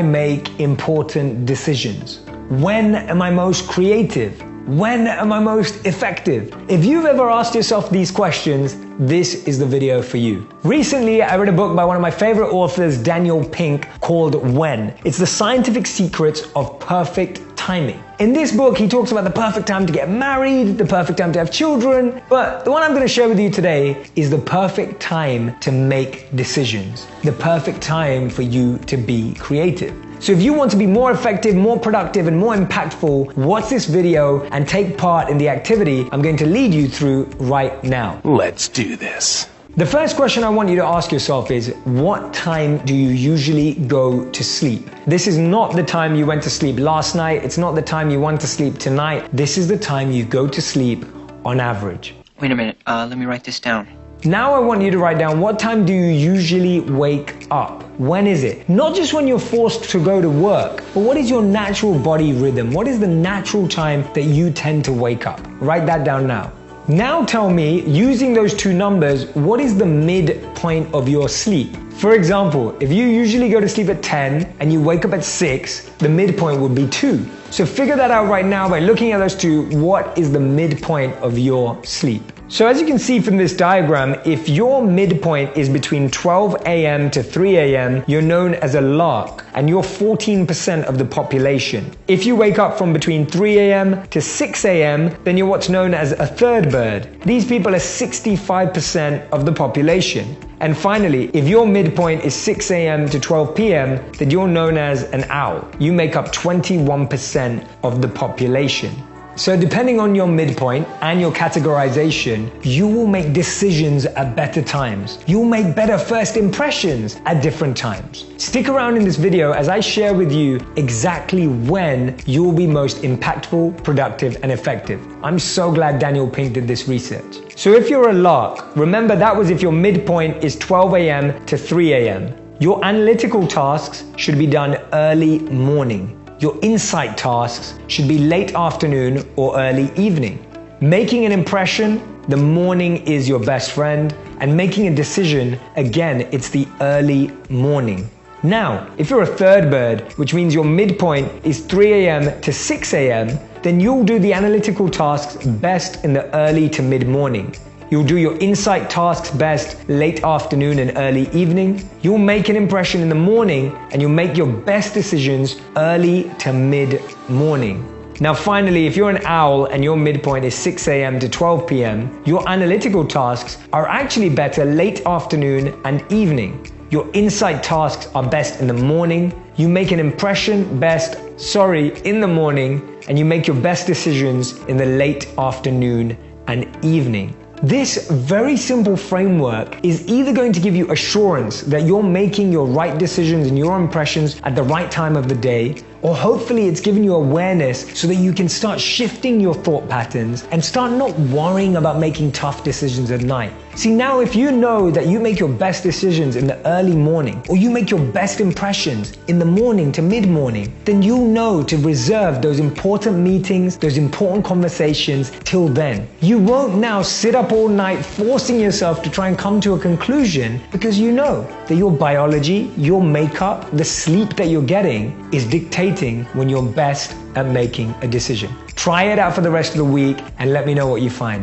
make important decisions? When am I most creative? When am I most effective? If you've ever asked yourself these questions, this is the video for you. Recently, I read a book by one of my favorite authors, Daniel Pink, called When. It's the scientific secrets of perfect timing. In this book, he talks about the perfect time to get married, the perfect time to have children, but the one I'm going to share with you today is the perfect time to make decisions, the perfect time for you to be creative. So if you want to be more effective, more productive, and more impactful, watch this video and take part in the activity I'm going to lead you through right now. Let's do this. The first question I want you to ask yourself is, what time do you usually go to sleep? This is not the time you went to sleep last night. It's not the time you want to sleep tonight. This is the time you go to sleep on average. Wait a minute, let me write this down. Now I want you to write down, what time do you usually wake up? When is it? Not just when you're forced to go to work, but what is your natural body rhythm? What is the natural time that you tend to wake up? Write that down now. Now tell me, using those two numbers, what is the midpoint of your sleep? For example, if you usually go to sleep at 10 and you wake up at 6, the midpoint would be 2. So figure that out right now by looking at those two. What is the midpoint of your sleep? So as you can see from this diagram, if your midpoint is between 12 a.m. to 3 a.m., you're known as a lark, and you're 14% of the population. If you wake up from between 3 a.m. to 6 a.m., then you're what's known as a third bird. These people are 65% of the population. And finally, if your midpoint is 6 a.m. to 12 p.m., then you're known as an owl. You make up 21% of the population. So depending on your midpoint and your categorization, you will make decisions at better times. You'll make better first impressions at different times. Stick around in this video as I share with you exactly when you will be most impactful, productive, and effective. I'm so glad Daniel Pink did this research. So if you're a lark, remember that was if your midpoint is 12 a.m. to 3 a.m. Your analytical tasks should be done early morning. Your insight tasks should be late afternoon or early evening. Making an impression, the morning is your best friend, and making a decision, again, it's the early morning. Now, if you're a third bird, which means your midpoint is 3 a.m. to 6 a.m., then you'll do the analytical tasks best in the early to mid-morning. You'll do your insight tasks best late afternoon and early evening. You'll make an impression in the morning, and you'll make your best decisions early to mid-morning. Now finally, if you're an owl and your midpoint is 6 a.m. to 12 p.m., your analytical tasks are actually better late afternoon and evening. Your insight tasks are best in the morning. You make an impression in the morning, and you make your best decisions in the late afternoon and evening. This very simple framework is either going to give you assurance that you're making your right decisions and your impressions at the right time of the day, or hopefully it's giving you awareness so that you can start shifting your thought patterns and start not worrying about making tough decisions at night. See, now if you know that you make your best decisions in the early morning, or you make your best impressions in the morning to mid-morning, then you'll know to reserve those important meetings, those important conversations till then. You won't now sit up all night forcing yourself to try and come to a conclusion, because you know that your biology, your makeup, the sleep that you're getting is dictating when you're best at making a decision. Try it out for the rest of the week and let me know what you find.